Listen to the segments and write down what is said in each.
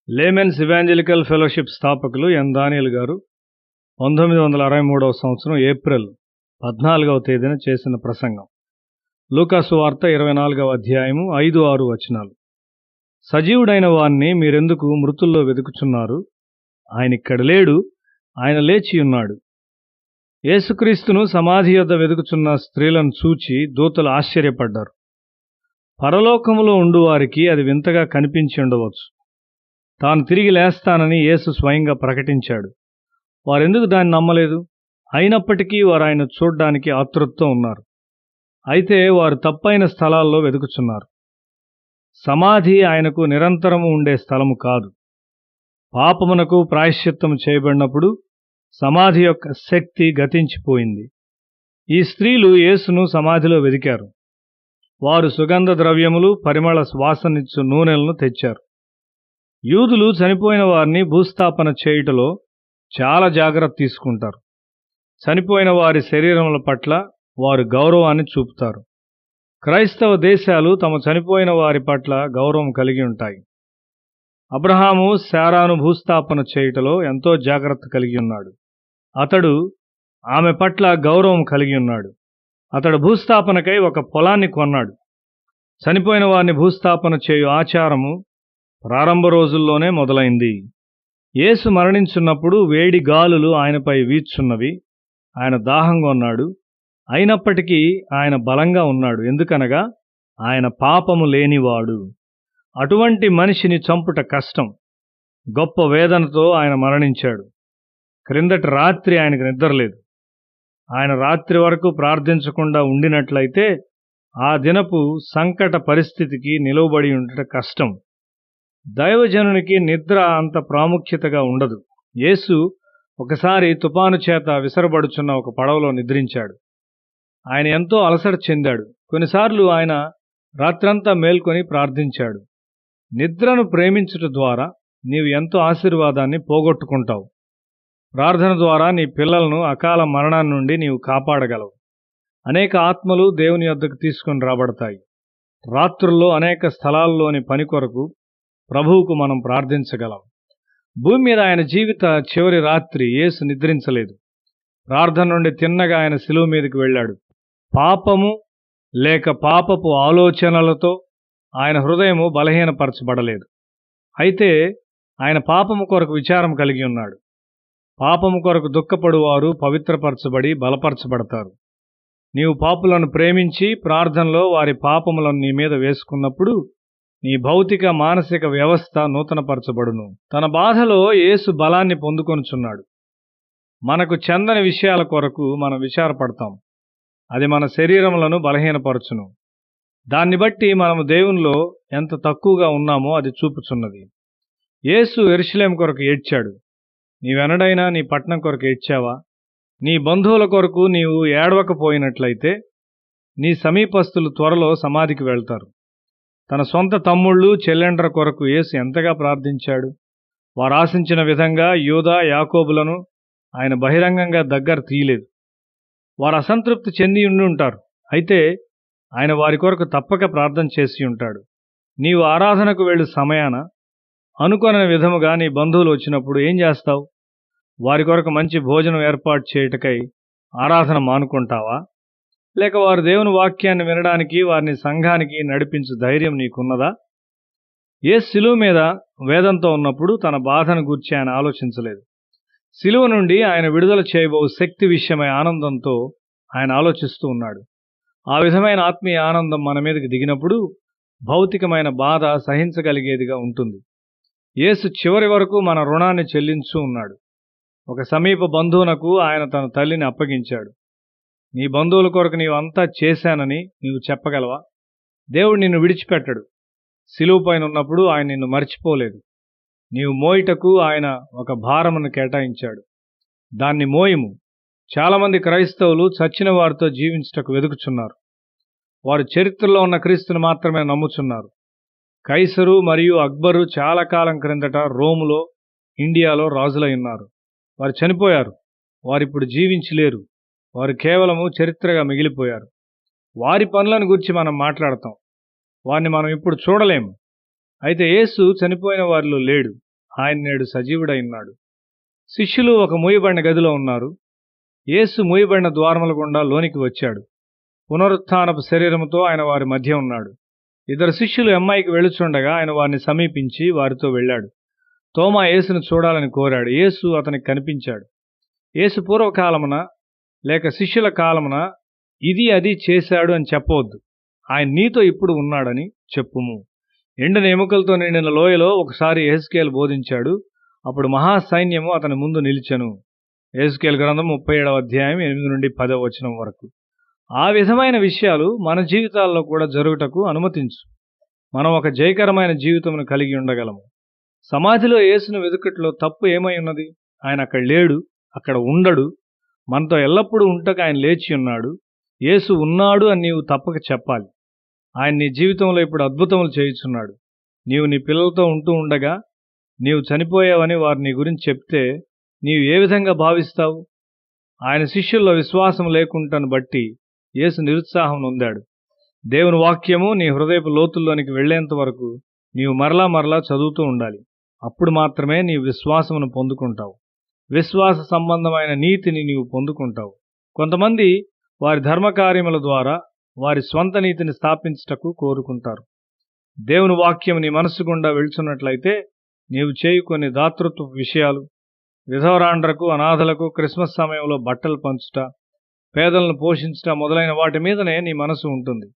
Laymen's evangelical fellowship స్థాపకులు ఎన్ దానియేల్ గారు 1963వ సంవత్సరం ఏప్రిల్ 14వ తేదీన చేసిన ప్రసంగం. లూకాసు వార్త 24వ అధ్యాయము 5-6 వచనాలు. సజీవుడైన వాణ్ణి మీరెందుకు మృతుల్లో వెతుకుచున్నారు? ఆయనిక్కడ లేడు, ఆయన లేచి ఉన్నాడు. యేసుక్రీస్తును సమాధి యొద్ద వెతుకుచున్న స్త్రీలను చూచి దూతలు ఆశ్చర్యపడ్డారు. పరలోకములో ఉండువారికి అది వింతగా కనిపించి ఉండవచ్చు. తాను తిరిగి లేస్తానని యేసు స్వయంగా ప్రకటించాడు. వారెందుకు దాన్ని నమ్మలేదు? అయినప్పటికీ వారు ఆయన చూడ్డానికి ఆతృతతో ఉన్నారు. అయితే వారు తప్పైన స్థలాల్లో వెతుకుచున్నారు. సమాధి ఆయనకు నిరంతరము ఉండే స్థలము కాదు. పాపమునకు ప్రాయశ్చిత్తము చేయబడినప్పుడు సమాధి యొక్క శక్తి గతించిపోయింది. ఈ స్త్రీలు యేసును సమాధిలో వెదికారు. వారు సుగంధ ద్రవ్యములు, పరిమళ వాసనిచ్చు నూనెలను తెచ్చారు. యూదులు చనిపోయిన వారిని భూస్థాపన చేయుటలో చాలా జాగ్రత్త తీసుకుంటారు. చనిపోయిన వారి శరీరముల పట్ల వారు గౌరవాన్ని చూపుతారు. క్రైస్తవ దేశాలు తమ చనిపోయిన వారి పట్ల గౌరవం కలిగి ఉంటాయి. అబ్రహాము శారాను భూస్థాపన చేయుటలో ఎంతో జాగ్రత్త కలిగి ఉన్నాడు. అతడు ఆమె పట్ల గౌరవం కలిగి ఉన్నాడు. అతడు భూస్థాపనకై ఒక పొలాన్ని కొన్నాడు. చనిపోయిన వారిని భూస్థాపన చేయు ఆచారము ప్రారంభ రోజుల్లోనే మొదలైంది. యేసు మరణించున్నప్పుడు వేడి గాలులు ఆయనపై వీచున్నవి. ఆయన దాహంగా ఉన్నాడు. అయినప్పటికీ ఆయన బలంగా ఉన్నాడు. ఎందుకనగా ఆయన పాపము లేనివాడు. అటువంటి మనిషిని చంపుట కష్టం. గొప్ప వేదనతో ఆయన మరణించాడు. క్రిందటి రాత్రి ఆయనకు నిద్రలేదు. ఆయన రాత్రి వరకు ప్రార్థించకుండా ఉండినట్లయితే ఆ దినపు సంకట పరిస్థితికి నిలువబడి ఉండట కష్టం. దైవజనునికి నిద్ర అంత ప్రాముఖ్యతగా ఉండదు. యేసు ఒకసారి తుపాను చేత విసరబడుచున్న ఒక పడవలో నిద్రించాడు. ఆయన ఎంతో అలసట చెందాడు. కొన్నిసార్లు ఆయన రాత్రంతా మేల్కొని ప్రార్థించాడు. నిద్రను ప్రేమించుట ద్వారా నీవు ఎంతో ఆశీర్వాదాన్ని పోగొట్టుకుంటావు. ప్రార్థన ద్వారా నీ పిల్లలను అకాల మరణాన్ని నుండి నీవు కాపాడగలవు. అనేక ఆత్మలు దేవుని యొద్దకు తీసుకొని రాబడతాయి. రాత్రుల్లో అనేక స్థలాల్లోని పని కొరకు ప్రభువుకు మనం ప్రార్థించగలం. భూమి మీద ఆయన జీవిత చివరి రాత్రి యేసు నిద్రించలేదు. ప్రార్థన నుండి తిన్నగా ఆయన శిలువ మీదకి వెళ్ళాడు. పాపము లేక పాపపు ఆలోచనలతో ఆయన హృదయము బలహీనపరచబడలేదు. అయితే ఆయన పాపము కొరకు విచారం కలిగి ఉన్నాడు. పాపము కొరకు దుఃఖపడువారు పవిత్రపరచబడి బలపరచబడతారు. నీవు పాపులను ప్రేమించి ప్రార్థనలో వారి పాపములను నీ మీద వేసుకున్నప్పుడు నీ భౌతిక మానసిక వ్యవస్థ నూతనపరచబడును. తన బాధలో యేసు బలాన్ని పొందుకొనుచున్నాడు. మనకు చెందని విషయాల కొరకు మనం విచారపడతాం. అది మన శరీరములను బలహీనపరచును. దాన్ని బట్టి మనము దేవునిలో ఎంత తక్కువగా ఉన్నామో అది చూపుచున్నది. యేసు యెరూషలేము కొరకు ఏడ్చాడు. నీవెన్నడైనా నీ పట్టణం కొరకు ఏడ్చావా? నీ బంధువుల కొరకు నీవు ఏడవకపోయినట్లయితే నీ సమీపస్తులు త్వరలో సమాధికి వెళ్తారు. తన సొంత తమ్ముళ్ళు, చెల్లెండ్ర కొరకు యేసు ఎంతగా ప్రార్థించాడు. వారు ఆశించిన విధంగా యూదా, యాకోబులను ఆయన బహిరంగంగా దగ్గర తీయలేదు. వారు అసంతృప్తి చెంది ఉండి ఉంటారు. అయితే ఆయన వారి కొరకు తప్పక ప్రార్థన చేసి ఉంటాడు. నీవు ఆరాధనకు వెళ్ళు సమయాన అనుకొనని విధముగా నీ బంధువులు వచ్చినప్పుడు ఏం చేస్తావు? వారి కొరకు మంచి భోజనం ఏర్పాటు చేయుటకై ఆరాధన మానుకుంటావా? లేక వారు దేవుని వాక్యాన్ని వినడానికి వారిని సంఘానికి నడిపించు ధైర్యం నీకున్నదా? యేసు శిలువ మీద వేదంతో ఉన్నప్పుడు తన బాధను గూర్చి ఆయన ఆలోచించలేదు. శిలువ నుండి ఆయన విడుదల చేయబో శక్తి విషయమై ఆనందంతో ఆయన ఆలోచిస్తూ ఉన్నాడు. ఆ విధమైన ఆత్మీయ ఆనందం మన మీదకి దిగినప్పుడు భౌతికమైన బాధ సహించగలిగేదిగా ఉంటుంది. యేసు చివరి వరకు మన రుణాన్ని చెల్లించు ఉన్నాడు. ఒక సమీప బంధువునకు ఆయన తన తల్లిని అప్పగించాడు. నీ బంధువుల కొరకు నీవు అంతా చేశానని నీవు చెప్పగలవా? దేవుడు నిన్ను విడిచిపెట్టడు. శిలువ పైన ఉన్నప్పుడు ఆయన నిన్ను మర్చిపోలేదు. నీవు మోయుటకు ఆయన ఒక భారమును కేటాయించాడు. దాన్ని మోయము. చాలామంది క్రైస్తవులు చచ్చిన వారితో జీవించుటకు వెతుకుచున్నారు. వారు చరిత్రలో ఉన్న క్రీస్తుని మాత్రమే నమ్ముచున్నారు. కైసరు మరియు అక్బరు చాలా కాలం క్రిందట రోములో, ఇండియాలో రాజులై ఉన్నారు. వారు చనిపోయారు. వారిప్పుడు జీవించలేరు. వారు కేవలము చరిత్రగా మిగిలిపోయారు. వారి పనులను గురించి మనం మాట్లాడతాం. వారిని మనం ఇప్పుడు చూడలేము. అయితే యేసు చనిపోయిన వారిలో లేడు. ఆయన నేడు సజీవుడై ఉన్నాడు. శిష్యులు ఒక మూయబడిన గదిలో ఉన్నారు. యేసు మూయబడిన ద్వారముల గుండా లోనికి వచ్చాడు. పునరుత్థానపు శరీరముతో ఆయన వారి మధ్య ఉన్నాడు. ఇద్దరు శిష్యులు ఎమ్మాయికి వెళుచుండగా ఆయన వారిని సమీపించి వారితో వెళ్ళాడు. తోమా యేసును చూడాలని కోరాడు. యేసు అతనికి కనిపించాడు. యేసు పూర్వకాలమున లేక శిష్యుల కాలమున ఇది అది చేశాడు అని చెప్పవద్దు. ఆయన నీతో ఇప్పుడు ఉన్నాడని చెప్పుము. ఎండిన ఎముకలతో నిండిన లోయలో ఒకసారి యెహెజ్కేలు బోధించాడు. అప్పుడు మహాసైన్యము అతని ముందు నిలిచెను. యెహెజ్కేలు గ్రంథం 37వ అధ్యాయం 8 నుండి 10వ వచనం వరకు. ఆ విధమైన విషయాలు మన జీవితాల్లో కూడా జరుగుటకు అనుమతించు. మనం ఒక జయకరమైన జీవితమును కలిగి ఉండగలము. సమాధిలో యేసును వెతుకట్లో తప్పు ఏమై ఉన్నది? ఆయన అక్కడ లేడు, అక్కడ ఉండడు. మనతో ఎల్లప్పుడూ ఉంటకు ఆయన లేచి ఉన్నాడు. యేసు ఉన్నాడు అని నీవు తప్పక చెప్పాలి. ఆయన నీ జీవితంలో ఇప్పుడు అద్భుతములు చేయుచున్నాడు. నీవు నీ పిల్లలతో ఉంటూ ఉండగా నీవు చనిపోయావని వారు నీ గురించి చెప్తే నీవు ఏ విధంగా భావిస్తావు? ఆయన శిష్యుల్లో విశ్వాసం లేకుండాను బట్టి యేసు నిరుత్సాహం నొందాడు. దేవుని వాక్యము నీ హృదయపు లోతుల్లోనికి వెళ్లేంత వరకు నీవు మరలా చదువుతూ ఉండాలి. అప్పుడు మాత్రమే నీవు విశ్వాసమును పొందుకుంటావు. విశ్వాస సంబంధమైన నీతిని నీవు పొందుకుంటావు. కొంతమంది వారి ధర్మకార్యముల ద్వారా వారి స్వంత నీతిని స్థాపించుటకు కోరుకుంటారు. దేవుని వాక్యం నీ మనస్సు గుండా వెళ్తున్నట్లయితే నీవు చేయు కొన్ని దాతృత్వ విషయాలు, విధవరాండ్రకు, అనాథలకు క్రిస్మస్ సమయంలో బట్టలు పంచుట, పేదలను పోషించుట మొదలైన వాటి మీదనే నీ మనసు ఉంటుంది.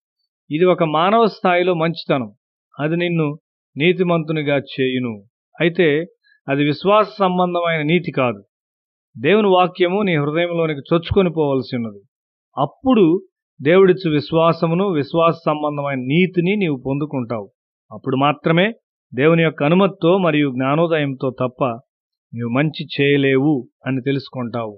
ఇది ఒక మానవ స్థాయిలో మంచితనం. అది నిన్ను నీతిమంతునిగా చేయును. అయితే అది విశ్వాస సంబంధమైన నీతి కాదు. దేవుని వాక్యము నీ హృదయంలోనికి చొచ్చుకొని పోవలసి ఉన్నది. అప్పుడు దేవుడిచ్చు విశ్వాసమును, విశ్వాస సంబంధమైన నీతిని నీవు పొందుకుంటావు. అప్పుడు మాత్రమే దేవుని యొక్క అనుమతితో మరియు జ్ఞానోదయంతో తప్ప నీవు మంచి చేయలేవు అని తెలుసుకుంటావు.